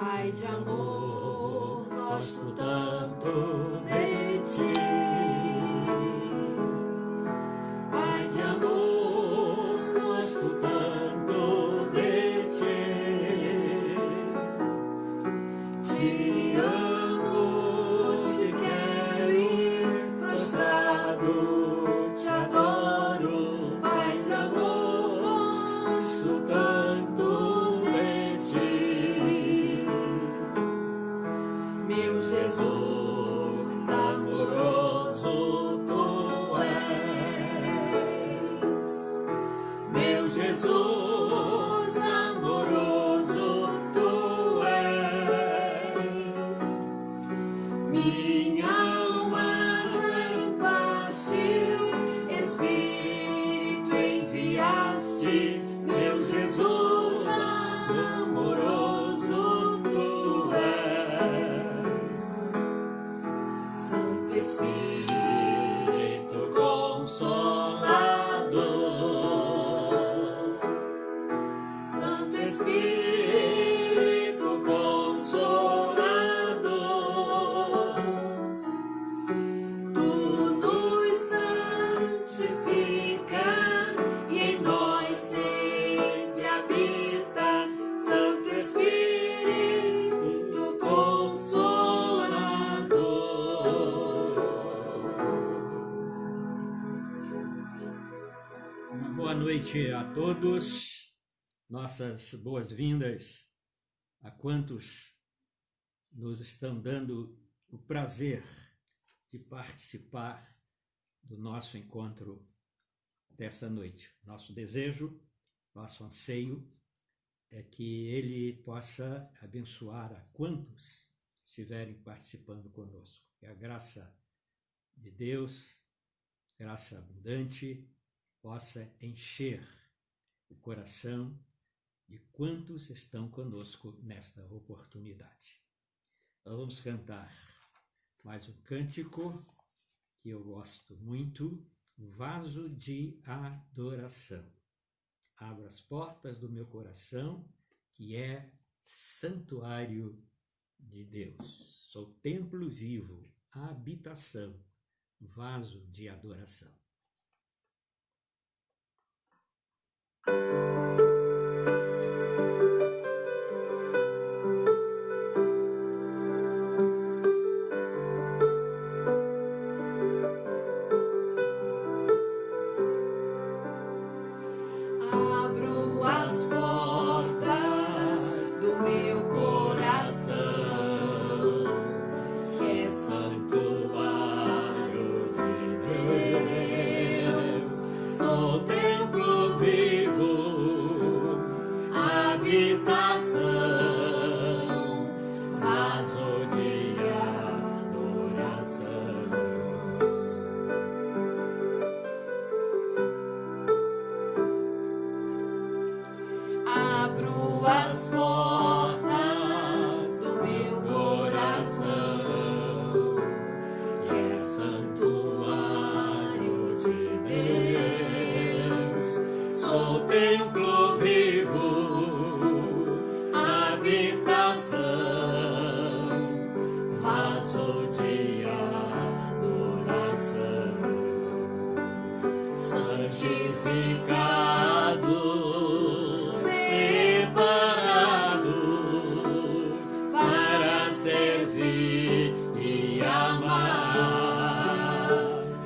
Ai de amor, gosto tanto de ti. Ai de amor, gosto tanto de ti. Te amo, te quero e prostrado te adoro. Ai de amor, gosto tanto de ti. Meu Jesus amoroso tu és. Meu Jesus amoroso tu és. Minha alma já partiu, Espírito enviaste. Meu Jesus amoroso tu és. Santo Espírito Consolador, Santo Espírito Consolador, tu nos santifica e em nós sempre habita. Santo Espírito Consolador. Uma boa noite a todos, nossas boas-vindas a quantos nos estão dando o prazer de participar do nosso encontro dessa noite. Nosso desejo, nosso anseio é que ele possa abençoar a quantos estiverem participando conosco. Que a graça de Deus, graça abundante, possa encher o coração de quantos estão conosco nesta oportunidade. Nós vamos cantar mais um cântico que eu gosto muito, Vaso de Adoração. Abra as portas do meu coração, que é santuário de Deus. Sou templo vivo, habitação, vaso de adoração. Abro as portas do meu coração, que é santuário de Deus. Sou templo vivo, habitação, vaso de adoração. Abro as portas do meu coração, que é santuário de Deus. Sou templo vivo, habitação, vaso de adoração. Santificado, separado para servir e amar.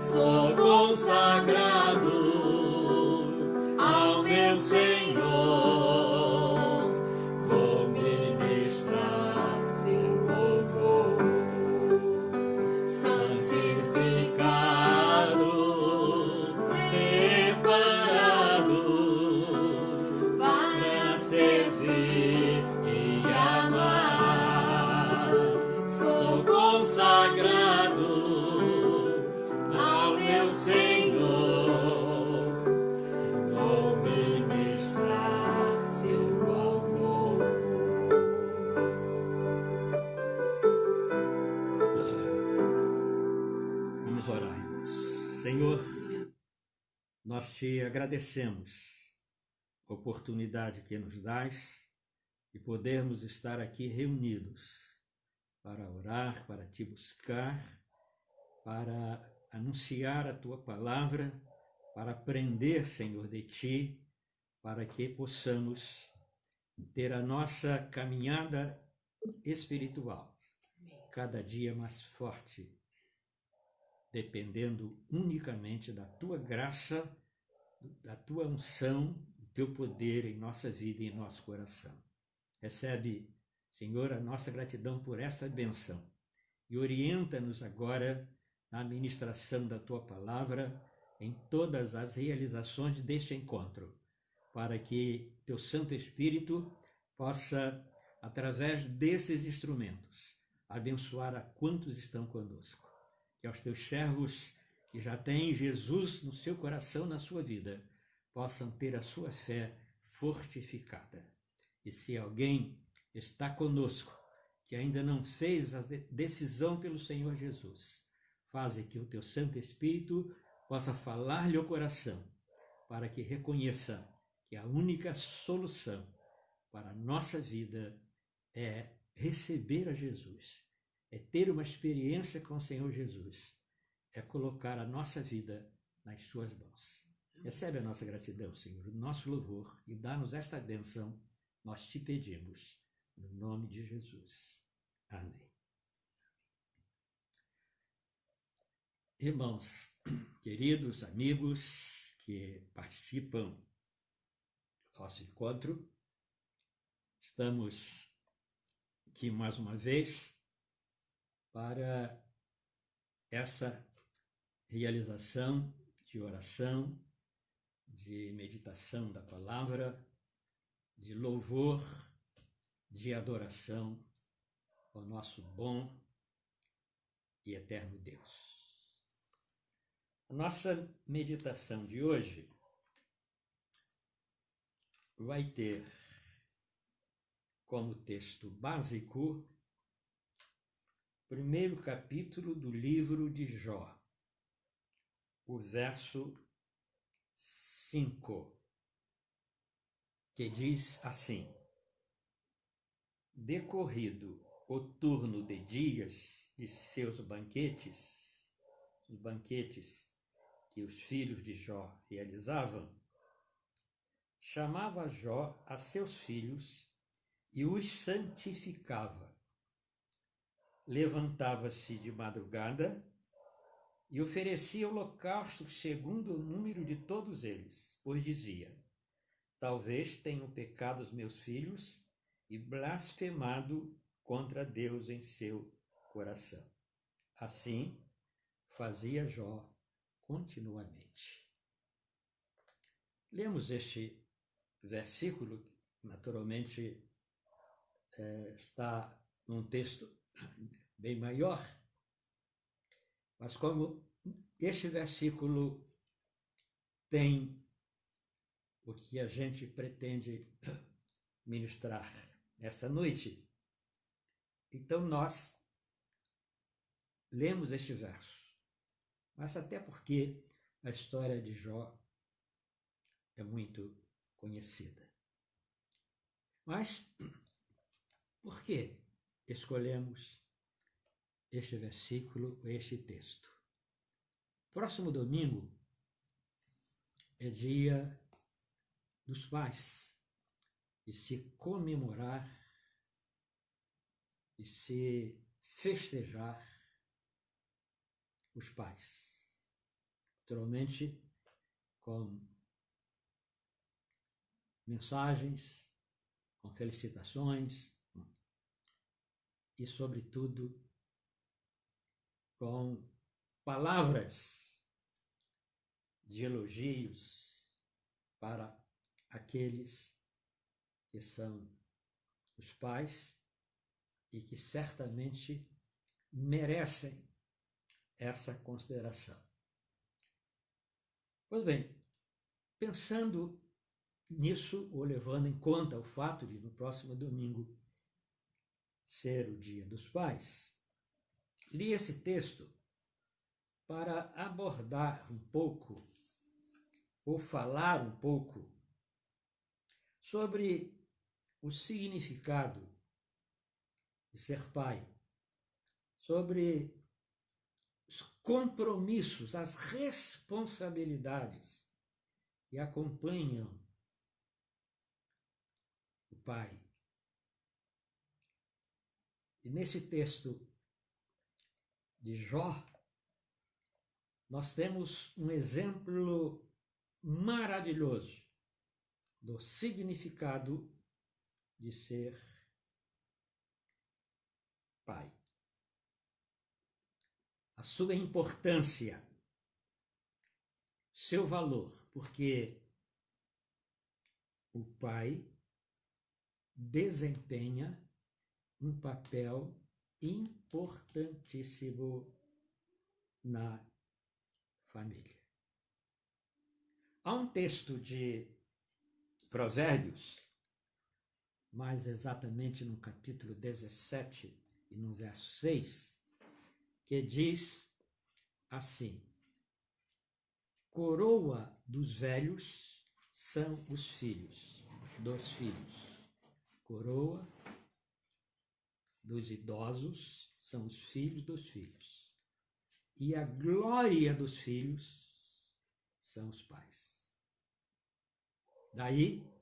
Sou consagrado ao meu Senhor. Vou ministrar seu louvor. Santificado, separado para servir e amar. Sou consagrado ao meu Senhor. Vou ministrar seu louvor. Vamos orar, irmãos. Senhor, nós te agradecemos a oportunidade que nos dás e podermos estar aqui reunidos para orar, para te buscar, para anunciar a tua palavra, para aprender, Senhor, de ti, para que possamos ter a nossa caminhada espiritual cada dia mais forte, dependendo unicamente da tua graça, da tua unção, do teu poder em nossa vida e em nosso coração. Recebe, Senhor, a nossa gratidão por essa bênção e orienta-nos agora na administração da tua palavra em todas as realizações deste encontro, para que teu Santo Espírito possa, através desses instrumentos, abençoar a quantos estão conosco. Que aos teus servos que já têm Jesus no seu coração, na sua vida, possam ter a sua fé fortificada. E se alguém está conosco, que ainda não fez a decisão pelo Senhor Jesus, faze que o teu Santo Espírito possa falar-lhe ao coração, para que reconheça que a única solução para a nossa vida é receber a Jesus, é ter uma experiência com o Senhor Jesus, é colocar a nossa vida nas suas mãos. Recebe a nossa gratidão, Senhor, o nosso louvor e dá-nos esta bênção, nós te pedimos, no nome de Jesus. Amém. Irmãos, queridos amigos que participam do nosso encontro, estamos aqui mais uma vez para essa realização de oração, de meditação da palavra, de louvor, de adoração ao nosso bom e eterno Deus. A nossa meditação de hoje vai ter como texto básico o primeiro capítulo do livro de Jó, o verso 5, que diz assim: decorrido o turno de dias de seus banquetes, os banquetes que os filhos de Jó realizavam, chamava Jó a seus filhos e os santificava. Levantava-se de madrugada e oferecia holocausto segundo o número de todos eles, pois dizia: talvez tenham pecado os meus filhos e blasfemado contra Deus em seu coração. Assim fazia Jó continuamente. Lemos este versículo, naturalmente está num texto bem maior, mas como este versículo tem o que a gente pretende ministrar nessa noite, então nós lemos este verso, mas até porque a história de Jó é muito conhecida. Mas por que escolhemos este versículo, este texto? Próximo domingo é dia dos pais, de se comemorar, de se festejar os pais. Naturalmente, com mensagens, com felicitações e, sobretudo, com palavras de elogios para aqueles que são os pais e que certamente merecem essa consideração. Pois bem, pensando nisso, ou levando em conta o fato de no próximo domingo ser o Dia dos Pais, li esse texto para abordar um pouco, ou falar um pouco, sobre o significado de ser pai, sobre os compromissos, as responsabilidades que acompanham o pai. E nesse texto de Jó, nós temos um exemplo maravilhoso do significado de ser pai. A sua importância, seu valor, porque o pai desempenha um papel importantíssimo na família. Há um texto de Provérbios, mais exatamente no capítulo 17 e no verso 6, que diz assim: coroa dos velhos são os filhos dos filhos. Coroa dos idosos são os filhos dos filhos. E a glória dos filhos são os pais. Daí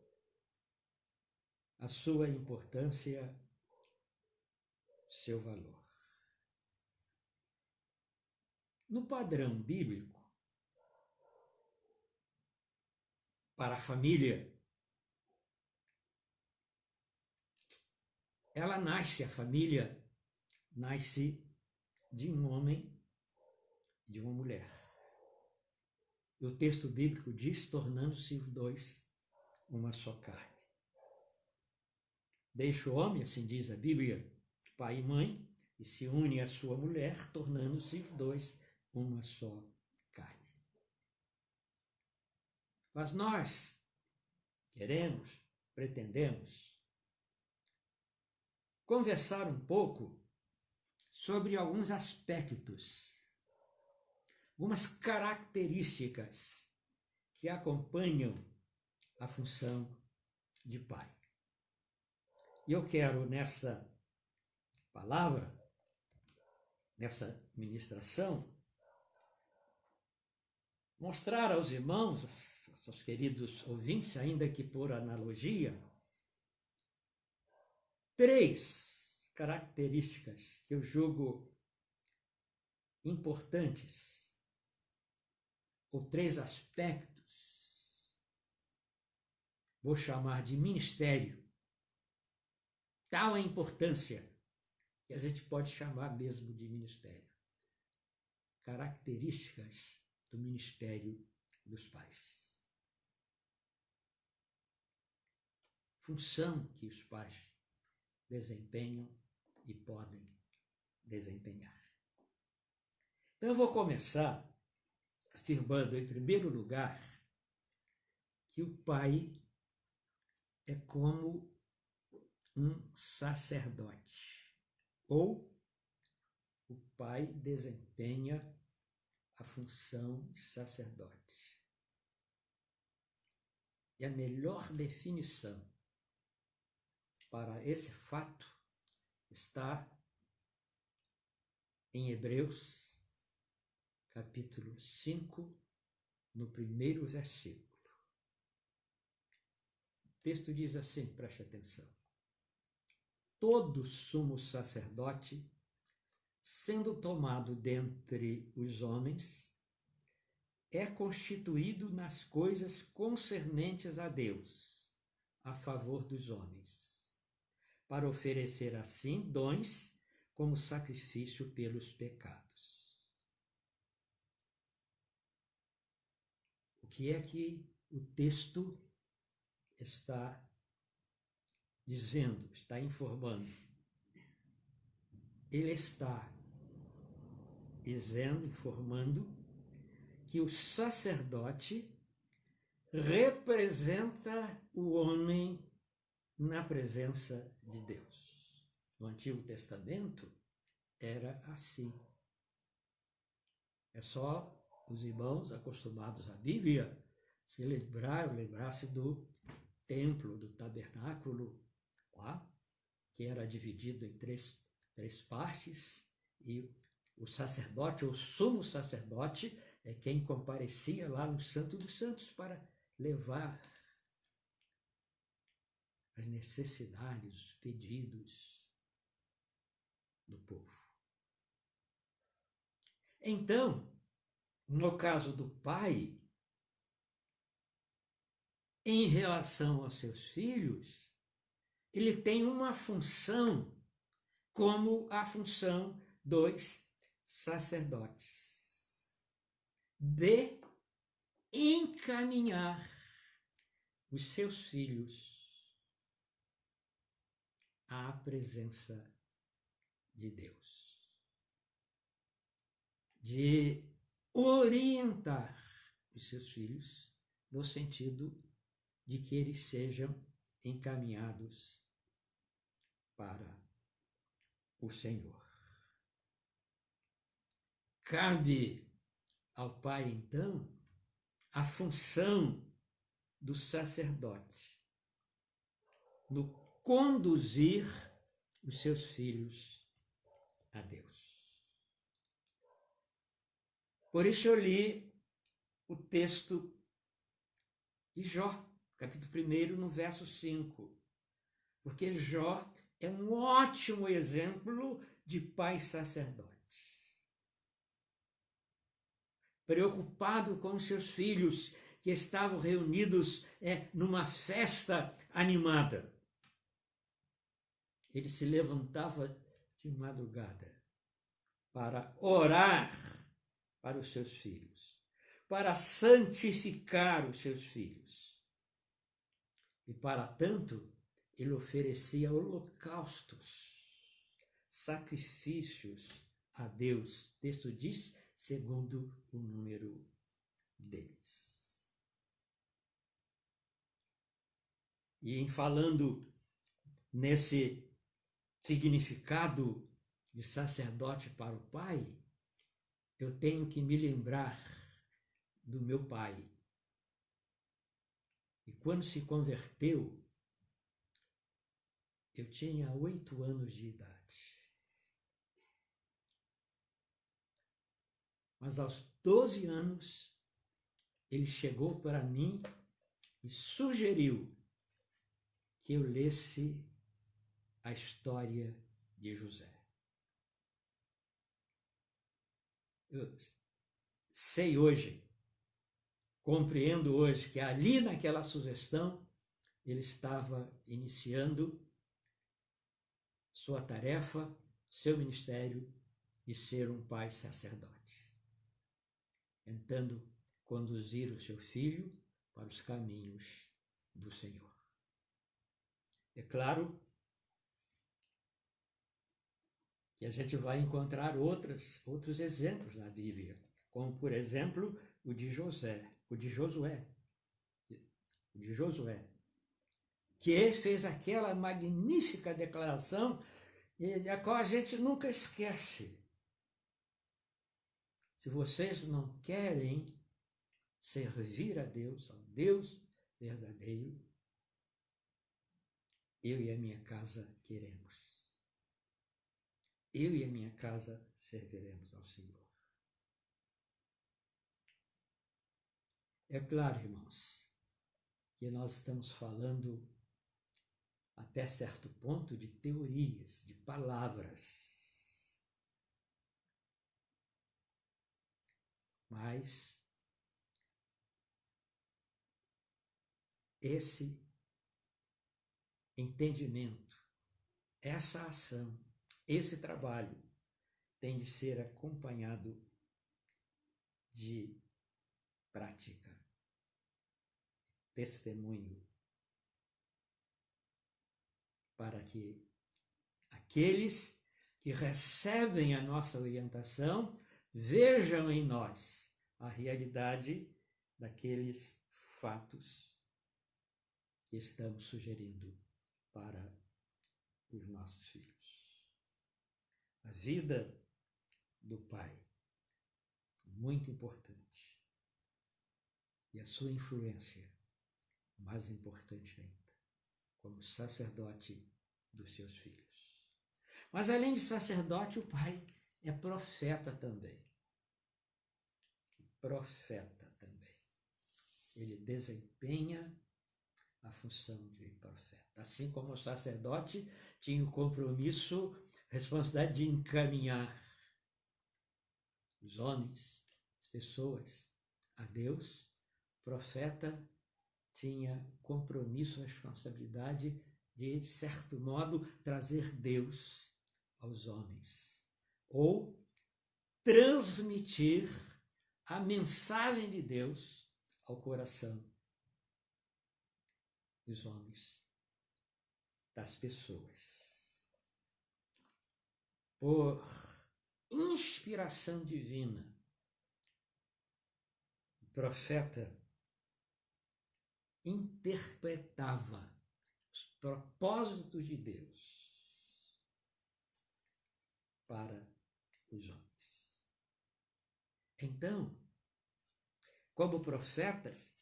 a sua importância, seu valor. No padrão bíblico, para a família, a família nasce de um homem e de uma mulher. E o texto bíblico diz, tornando-se os dois uma só carne. Deixa o homem, assim diz a Bíblia, pai e mãe, e se une à sua mulher, tornando-se os dois uma só carne. Mas nós queremos, pretendemos conversar um pouco sobre alguns aspectos, algumas características que acompanham a função de pai. E eu quero, nessa palavra, nessa ministração, mostrar aos irmãos, aos queridos ouvintes, ainda que por analogia, 3 características que eu julgo importantes, ou 3 aspectos, vou chamar de ministério, tal a importância que a gente pode chamar mesmo de ministério. Características do ministério dos pais. Função que os pais desempenham e podem desempenhar. Então eu vou começar afirmando, em primeiro lugar, que o pai é como um sacerdote, ou o pai desempenha a função de sacerdote. E a melhor definição para esse fato está em Hebreus, capítulo 5, no primeiro versículo. O texto diz assim, preste atenção: todo sumo sacerdote, sendo tomado dentre os homens, é constituído nas coisas concernentes a Deus, a favor dos homens, para oferecer assim dons como sacrifício pelos pecados. O que é que o texto está dizendo, está informando? Ele está dizendo, informando, que o sacerdote representa o homem na presença de Deus. No Antigo Testamento era assim. É só os irmãos acostumados à Bíblia se lembrasse do templo, do tabernáculo, lá, que era dividido em três partes, e o sacerdote, ou sumo sacerdote, é quem comparecia lá no Santo dos Santos para levar as necessidades, os pedidos do povo. Então, no caso do pai, em relação aos seus filhos, ele tem uma função como a função dos sacerdotes, de encaminhar os seus filhos à presença de Deus, de orientar os seus filhos no sentido de que eles sejam encaminhados para o Senhor. Cabe ao pai, então, a função do sacerdote no conduzir os seus filhos a Deus. Por isso eu li o texto de Jó, capítulo 1, no verso 5, porque Jó é um ótimo exemplo de pai sacerdote, preocupado com seus filhos que estavam reunidos numa festa animada. Ele se levantava de madrugada para orar para os seus filhos, para santificar os seus filhos. E para tanto, ele oferecia holocaustos, sacrifícios a Deus. O texto diz, segundo o número deles. E em falando nesse significado de sacerdote para o pai, eu tenho que me lembrar do meu pai. E quando se converteu, eu tinha 8 anos de idade. Mas aos 12 anos, ele chegou para mim e sugeriu que eu lesse a história de José. Eu sei hoje, compreendo hoje que ali naquela sugestão ele estava iniciando sua tarefa, seu ministério de ser um pai sacerdote, tentando conduzir o seu filho para os caminhos do Senhor. É claro que a gente vai encontrar outros exemplos na Bíblia, como, por exemplo, o de Josué, que fez aquela magnífica declaração a qual a gente nunca esquece. Se vocês não querem servir a Deus, ao Deus verdadeiro, eu e a minha casa queremos. Eu e a minha casa serviremos ao Senhor. É claro, irmãos, que nós estamos falando até certo ponto de teorias, de palavras. Mas esse entendimento, essa ação, esse trabalho tem de ser acompanhado de prática, testemunho, para que aqueles que recebem a nossa orientação vejam em nós a realidade daqueles fatos que estamos sugerindo para os nossos filhos. A vida do pai, muito importante. E a sua influência, mais importante ainda, como sacerdote dos seus filhos. Mas além de sacerdote, o pai é profeta também. Profeta também. Ele desempenha a função de profeta. Assim como o sacerdote tinha o compromisso, a responsabilidade de encaminhar os homens, as pessoas, a Deus, o profeta tinha compromisso, a responsabilidade de certo modo, trazer Deus aos homens, ou transmitir a mensagem de Deus ao coração dos homens, das pessoas. Por inspiração divina, o profeta interpretava os propósitos de Deus para os homens. Então, como profetas,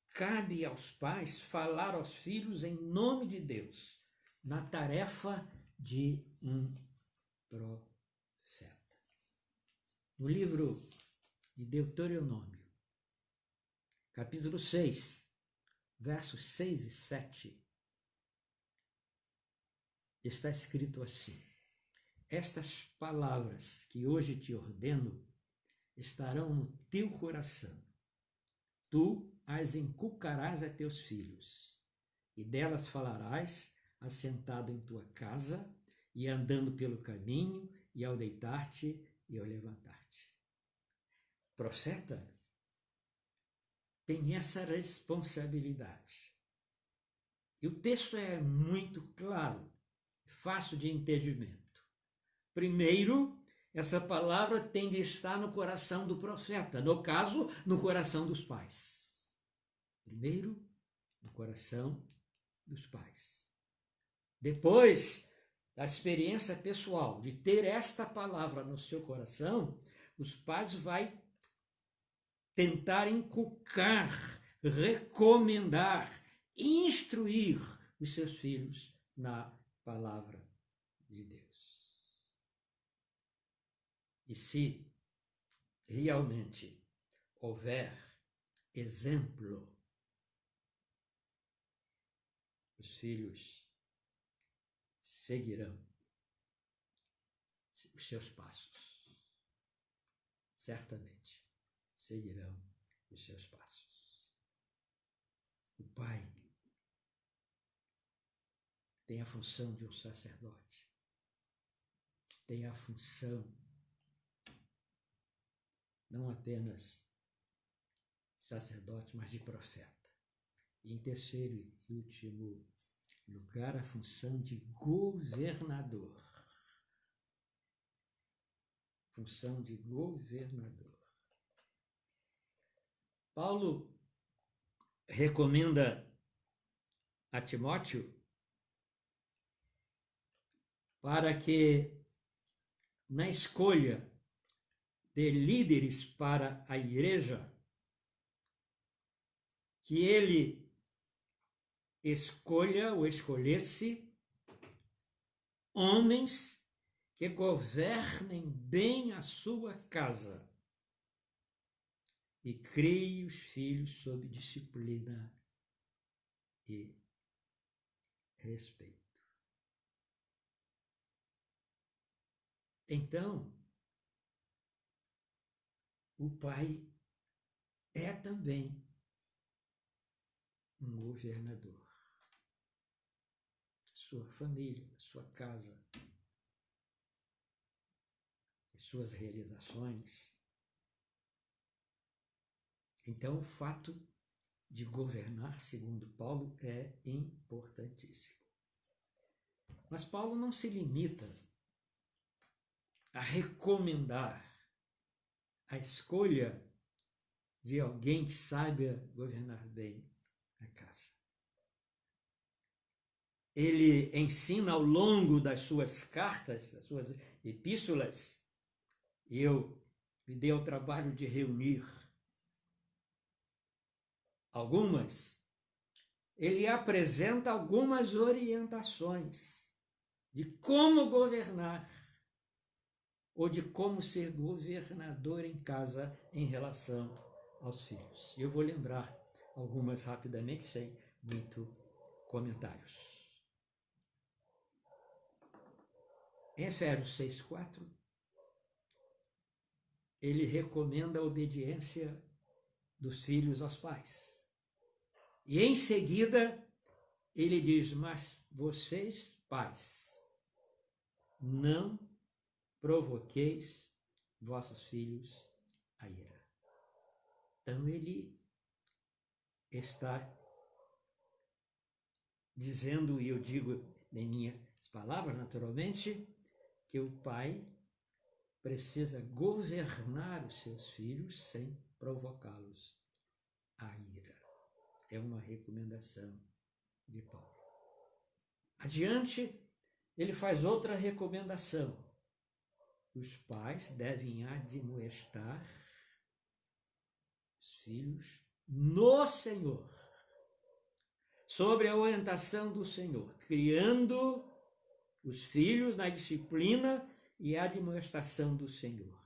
cabe aos pais falar aos filhos em nome de Deus, na tarefa de um profeta. No livro de Deuteronômio, capítulo 6, versos 6 e 7, está escrito assim: estas palavras que hoje te ordeno estarão no teu coração. Tu as inculcarás a teus filhos, e delas falarás assentado em tua casa, e andando pelo caminho, e ao deitar-te e ao levantar-te. O profeta tem essa responsabilidade. E o texto é muito claro, fácil de entendimento. Primeiro, essa palavra tem de estar no coração do profeta, no caso, no coração dos pais. Primeiro, no coração dos pais. Depois, da experiência pessoal de ter esta palavra no seu coração, os pais vão tentar inculcar, recomendar, instruir os seus filhos na palavra de Deus. E se realmente houver exemplo, os filhos seguirão os seus passos. Certamente seguirão os seus passos. O pai tem a função de um sacerdote, tem a função não apenas sacerdote, mas de profeta. E em terceiro e último lugar, a função de governador. Função de governador. Paulo recomenda a Timóteo para que, na escolha de líderes para a igreja, que ele escolha ou escolhesse homens que governem bem a sua casa e criem os filhos sob disciplina e respeito. Então, o pai é também um governador. Sua família, sua casa, suas realizações. Então, o fato de governar, segundo Paulo, é importantíssimo. Mas Paulo não se limita a recomendar a escolha de alguém que saiba governar bem a casa. Ele ensina ao longo das suas cartas, das suas epístolas, e eu me dei ao trabalho de reunir algumas, ele apresenta algumas orientações de como governar ou de como ser governador em casa em relação aos filhos. E eu vou lembrar algumas rapidamente, sem muito comentários. Em Efésios 6,4, ele recomenda a obediência dos filhos aos pais. E em seguida, ele diz, mas vocês, pais, não provoqueis vossos filhos a ira. Então ele está dizendo, e eu digo em minhas palavras naturalmente, que o pai precisa governar os seus filhos sem provocá-los à ira. É uma recomendação de Paulo. Adiante, ele faz outra recomendação. Os pais devem admoestar os filhos no Senhor, sobre a orientação do Senhor, criando os filhos na disciplina e admoestação do Senhor.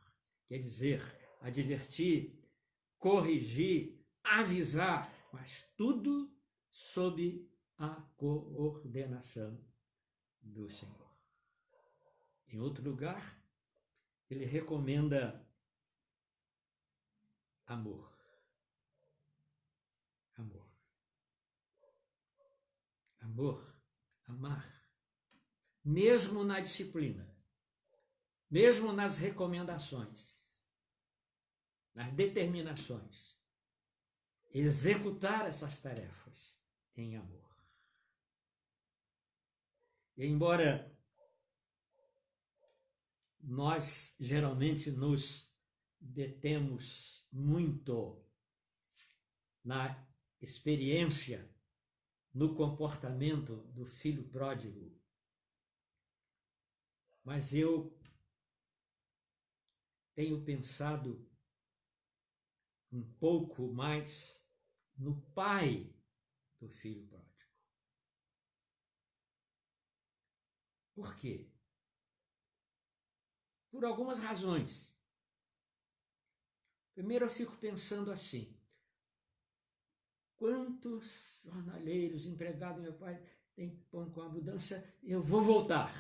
Quer dizer, advertir, corrigir, avisar, mas tudo sob a coordenação do Senhor. Em outro lugar, ele recomenda amor. Amor. Amor, amar. Mesmo na disciplina, mesmo nas recomendações, nas determinações, executar essas tarefas em amor. E embora nós geralmente nos detemos muito na experiência, no comportamento do filho pródigo, mas eu tenho pensado um pouco mais no pai do filho pródigo. Por quê? Por algumas razões. Primeiro, eu fico pensando assim: quantos jornaleiros, empregados, meu pai tem pão com abundância, eu vou voltar.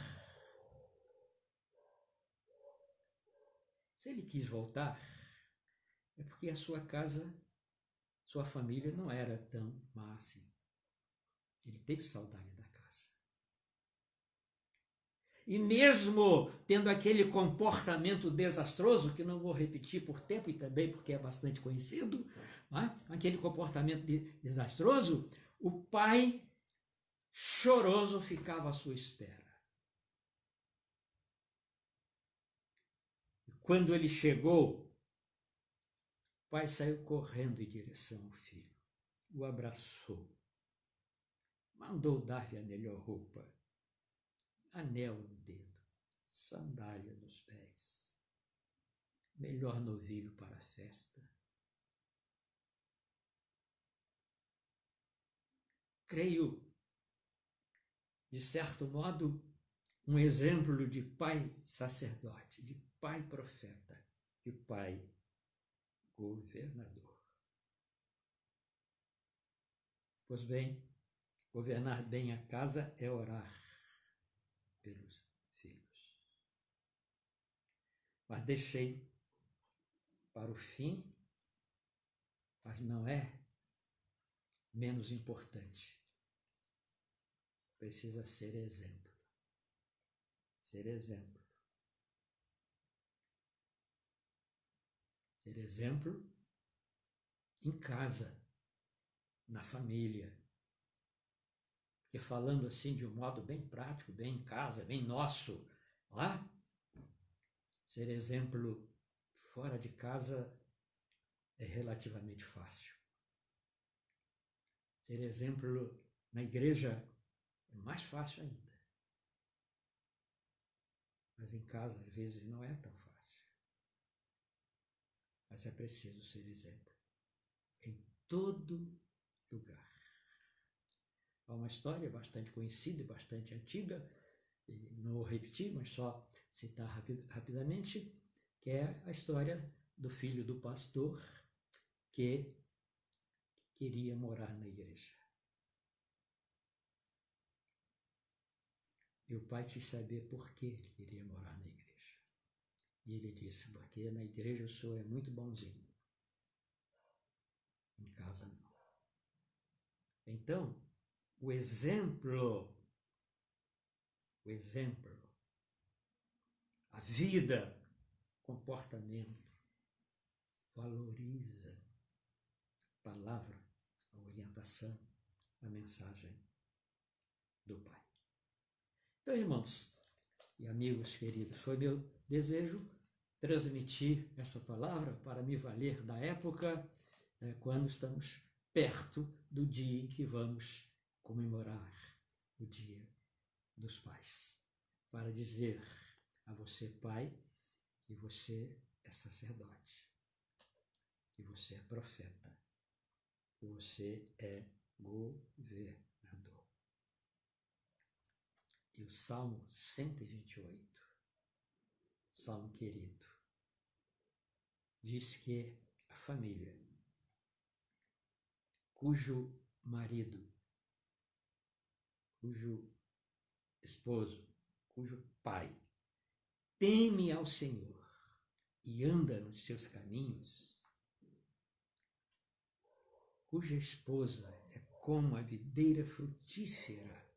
Se ele quis voltar, é porque a sua casa, sua família não era tão má assim. Ele teve saudade da casa. E mesmo tendo aquele comportamento desastroso, que não vou repetir por tempo e também porque é bastante conhecido, aquele comportamento desastroso, o pai choroso ficava à sua espera. Quando ele chegou, o pai saiu correndo em direção ao filho, o abraçou, mandou dar-lhe a melhor roupa, anel no dedo, sandália nos pés, melhor novilho para a festa. Creio, de certo modo, um exemplo de pai sacerdote, de pai profeta, de pai governador. Pois bem, governar bem a casa é orar pelos filhos. Mas deixei para o fim, mas não é menos importante. Precisa ser exemplo. Ser exemplo. Ser exemplo em casa, na família. Porque falando assim de um modo bem prático, bem em casa, bem nosso, lá, ser exemplo fora de casa é relativamente fácil. Ser exemplo na igreja é mais fácil ainda. Mas em casa, às vezes, não é tão fácil. Mas é preciso ser exemplo em todo lugar. Há uma história bastante conhecida e bastante antiga não vou repetir, mas só citar rapidamente, que é a história do filho do pastor que queria morar na igreja. E o pai quis saber por que ele queria morar na igreja. E ele disse, porque na igreja o senhor é muito bonzinho. Em casa não. Então, o exemplo, a vida, comportamento, valoriza a palavra, a orientação, a mensagem do Pai. Então, irmãos e amigos queridos, foi meu desejo transmitir essa palavra para me valer da época quando estamos perto do dia em que vamos comemorar o Dia dos Pais. Para dizer a você, pai, que você é sacerdote, que você é profeta, que você é governador. E o Salmo 128, Salmo querido, diz que a família cujo marido, cujo esposo, cujo pai teme ao Senhor e anda nos seus caminhos, cuja esposa é como a videira frutífera,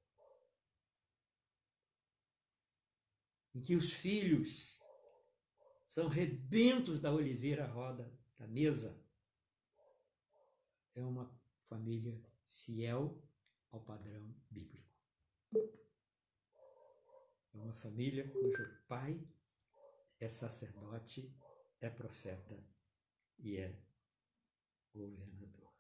em que os filhos são rebentos da oliveira à roda da mesa, é uma família fiel ao padrão bíblico. É uma família cujo pai é sacerdote, é profeta e é governador.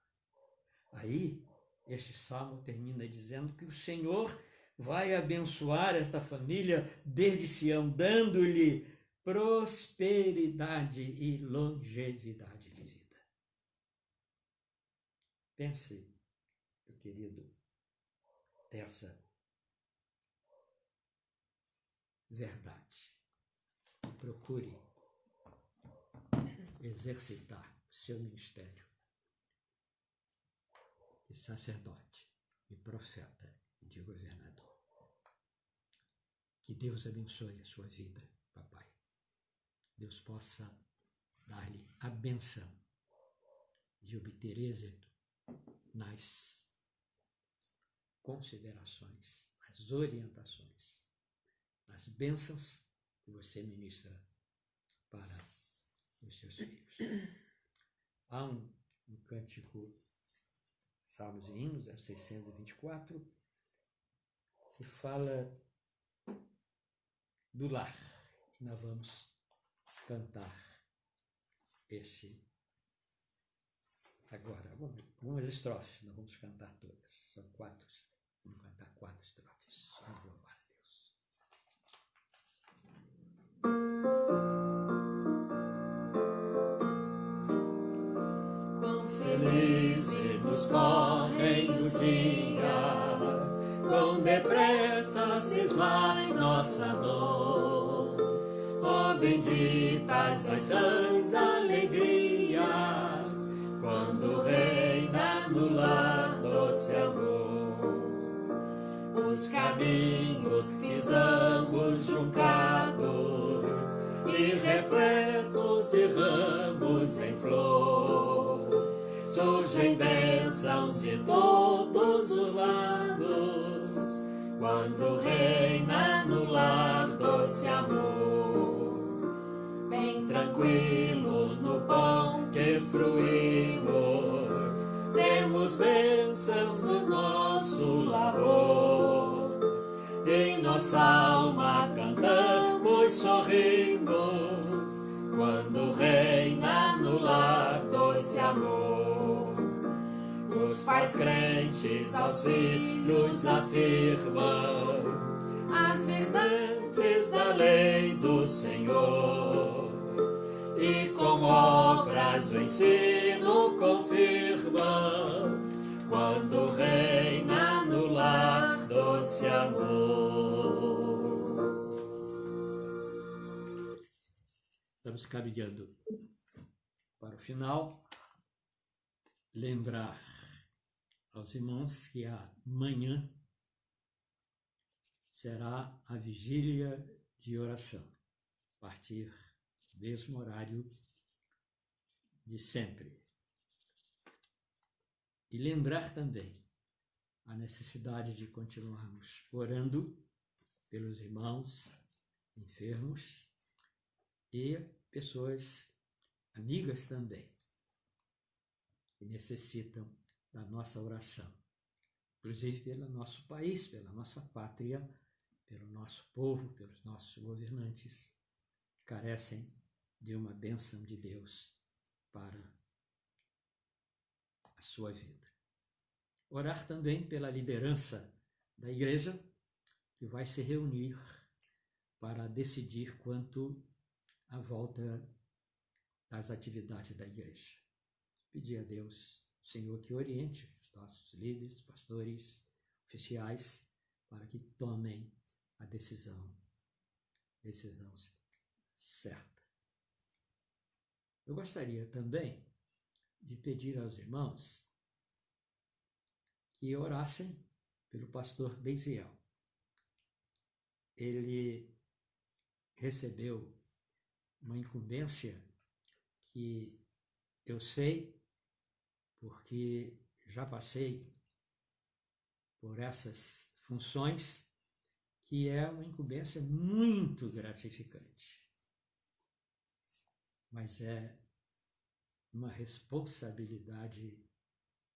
Aí, este salmo termina dizendo que o Senhor vai abençoar esta família desde Sião, dando-lhe prosperidade e longevidade de vida. Pense, meu querido, dessa verdade. Procure exercitar o seu ministério de sacerdote, de profeta e de governador. Que Deus abençoe a sua vida, papai. Deus possa dar-lhe a benção de obter êxito nas considerações, nas orientações, nas bênçãos que você ministra para os seus filhos. Há um cântico, Salmos e Hinos, é 624, que fala do lar. E nós vamos cantar este agora. Algumas estrofes, nós vamos cantar todas. São 4. Vamos cantar 4 estrofes. Vamos louvar a Deus. Quão felizes nos correm os dias, quão depressa se esvai nossa dor. Oh, benditas as sãs alegrias, quando reina no lar doce amor. Os caminhos pisamos juncados e repletos de ramos em flor. Surgem bênçãos de todos os lados, quando reina no lar doce amor. Bem tranquilos no pão que fruímos, temos bênçãos no nosso labor. Em nossa alma cantamos, sorrimos, quando reina no lar doce amor. Os pais crentes aos filhos afirmam as verdades da lei do Senhor, e com obras o ensino confirmam, quando reina no lar doce amor. estamos caminhando para o final. Lembrar aos irmãos que amanhã será a vigília de oração, a partir do mesmo horário de sempre. E lembrar também a necessidade de continuarmos orando pelos irmãos enfermos e pessoas amigas também, que necessitam da nossa oração, inclusive pelo nosso país, pela nossa pátria, pelo nosso povo, pelos nossos governantes, que carecem de uma bênção de Deus para a sua vida. Orar também pela liderança da igreja, que vai se reunir para decidir quanto à volta das atividades da igreja. Pedir a Deus, Senhor, que oriente os nossos líderes, pastores, oficiais, para que tomem a decisão certa. Eu gostaria também de pedir aos irmãos que orassem pelo pastor Deisiel. Ele recebeu uma incumbência que eu sei, porque já passei por essas funções, que é uma incumbência muito gratificante, mas é uma responsabilidade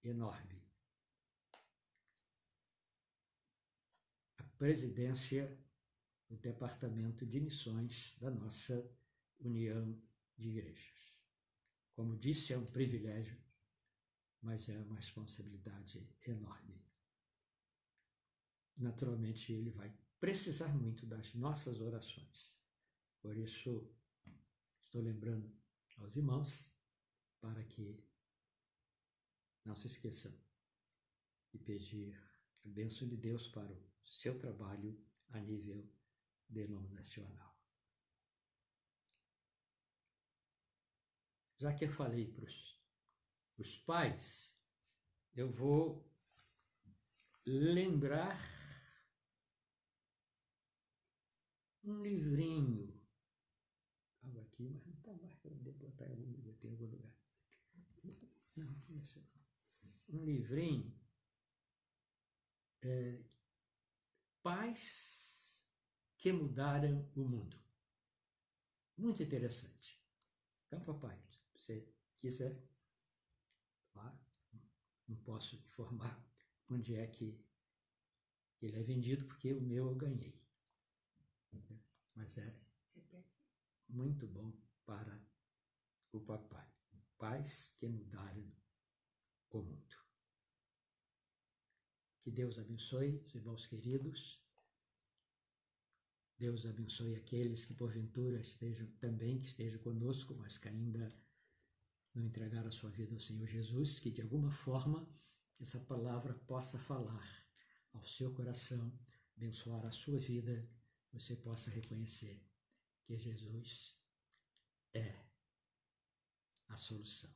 enorme. A presidência do Departamento de Missões da nossa União de Igrejas. Como disse, é um privilégio, mas é uma responsabilidade enorme. Naturalmente, ele vai precisar muito das nossas orações. Por isso, estou lembrando aos irmãos para que não se esqueçam de pedir a bênção de Deus para o seu trabalho a nível denominacional. Já que eu falei para os pais, eu vou lembrar um livrinho. Estava aqui, mas não está mais. Eu devo botar em algum lugar. Não, esse não. Um livrinho. Pais que mudaram o mundo. Muito interessante. Então, papai, se você quiser, claro, não posso informar onde é que ele é vendido, porque o meu eu ganhei. Mas é muito bom para o papai. Pais que mudaram o mundo. Que Deus abençoe os irmãos queridos. Deus abençoe aqueles que porventura estejam conosco, mas que ainda não entregaram a sua vida ao Senhor Jesus, que de alguma forma essa palavra possa falar ao seu coração, abençoar a sua vida, você possa reconhecer que Jesus é a solução.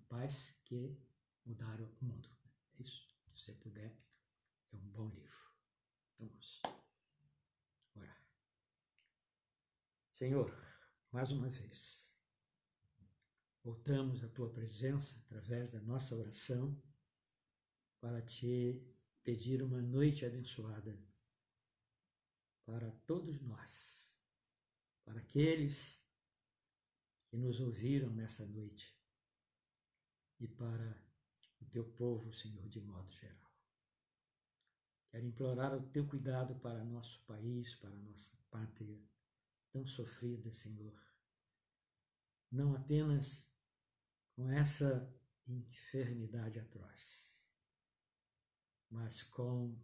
Pais que mudaram o mundo. É isso. Se você puder, é um bom livro. Vamos orar. Senhor, mais uma vez, voltamos à tua presença através da nossa oração para te pedir uma noite abençoada para todos nós, para aqueles que nos ouviram nessa noite e para o teu povo, Senhor, de modo geral. Quero implorar o teu cuidado para nosso país, para nossa pátria tão sofrida, Senhor. Não apenas com essa enfermidade atroz, mas com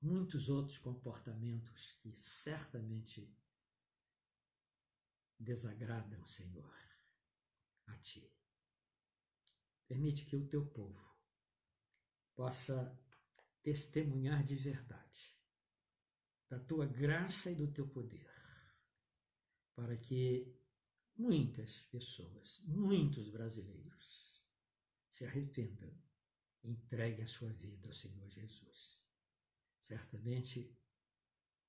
muitos outros comportamentos que certamente desagradam, Senhor, a Ti. Permite que o Teu povo possa testemunhar de verdade da Tua graça e do Teu poder, para que muitas pessoas, muitos brasileiros se arrependam e entreguem a sua vida ao Senhor Jesus. Certamente,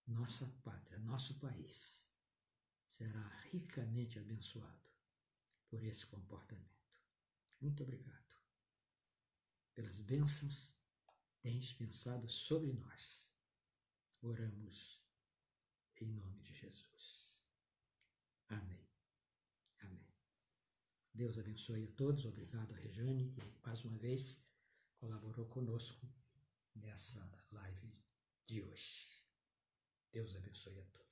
nossa pátria, nosso país, será ricamente abençoado por esse comportamento. Muito obrigado pelas bênçãos que tem dispensado sobre nós. Oramos em nome de Jesus. Amém. Amém. Deus abençoe a todos. Obrigado a Rejane, que mais uma vez colaborou conosco nessa live de hoje. Deus abençoe a todos.